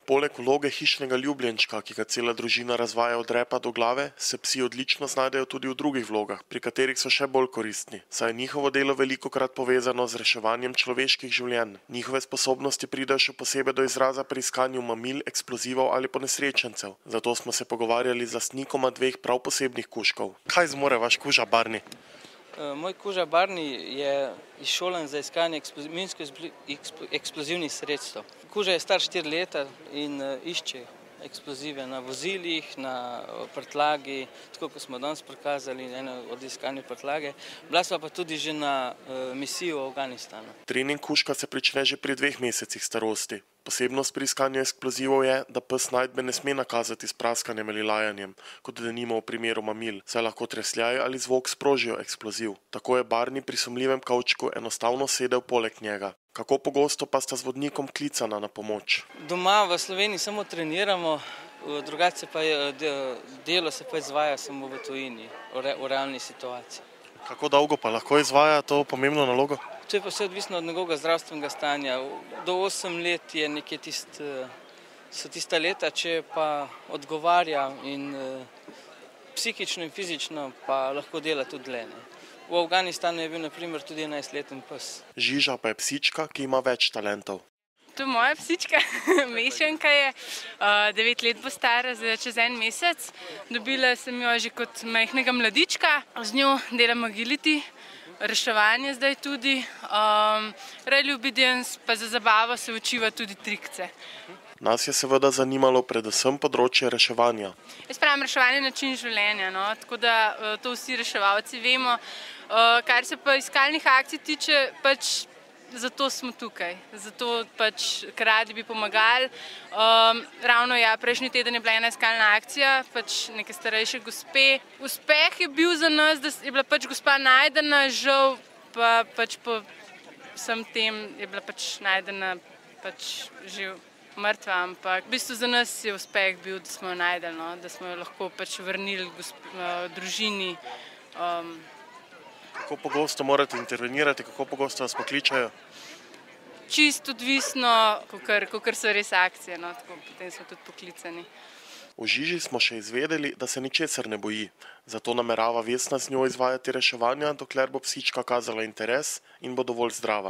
Poleg vloge hišnega ljubljenčka, ki ga cela družina razvaja od repa do glave, se psi odlično znajdejo tudi v drugih vlogah, pri katerih so še bolj koristni, saj je njihovo delo velikokrat povezano z reševanjem človeških življenj. Njihove sposobnosti pridejo še posebej do izraza pri iskanju mamil, eksplozivov ali ponesrečencev. Zato smo se pogovarjali z lastnikoma dveh prav posebnih kužkov. Kaj zmore vaš kuža Barni? Moj kuža Barni je izšolan za iskanje minsko eksplozivnih sredstev. Kuža je star 4 leta in išče eksplozive na vozilih, na prtljagi, tako kot smo danes prikazali, eno od iskanja prtljage. Bila sva pa tudi že na misiji v Afganistanu. Trening kužka se prične že pri 2 mesecih starosti. Posebnost pri iskanju eksplozivov je, da pes najdbe ne sme nakazati s praskanjem ali lajanjem, kot denimo v primeru mamil, saj lahko tresljaj ali zvok sprožijo eksploziv. Tako je Barni pri sumljivem kavčku enostavno sedel poleg njega. Kako pogosto pa sta z vodnikom klicana na pomoč? Doma v Sloveniji samo treniramo, drugače pa delo se pa izvaja samo v tujini, v realni situaciji. Kako dolgo pa lahko izvaja to pomembno nalogo? To je pa vse odvisno od njegovega zdravstvenega stanja. Do 8 let je nekje so tista leta, če pa odgovarja in psihično in fizično pa lahko dela tudi dlje. V Afganistanu je bil na primer tudi 11-leten pes. Žiža pa je psička, ki ima več talentov. To je moja psička, Mešanka je, 9 let bo stara, zdaj čez 1 mesec. Dobila sem jo že kot majhnega mladička, z njo delam agility, reševanje zdaj tudi, rally obedience, pa za zabavo se učiva tudi trikce. Nas je seveda zanimalo predvsem področje reševanja. Jaz pravim, reševanje je način življenja, no? Tako da to vsi reševalci vemo. Kar se pa iskalnih akcij tiče, pač zato smo tukaj, zato pač, ker radi bi pomagali. Ravno ja, prejšnji teden je bila ena iskalna akcija, pač neke starejše gospe. Uspeh je bil za nas, da je bila pač gospa najdena, žal pa pač po vsem tem je bila pač najdena pač že mrtva, ampak v bistvu za nas je uspeh bil, da smo jo najdeli, no? Da smo jo lahko pač vrnili družini. Kako pogosto morate intervenirati, kako pogosto vas pokličajo? Čisto odvisno, kakor so res akcije, no, tako potem smo tudi poklicani. V Žiži smo še izvedeli, da se ničesar ne boji, zato namerava Vesna z njo izvajati reševanja, dokler bo psička kazala interes in bo dovolj zdrava.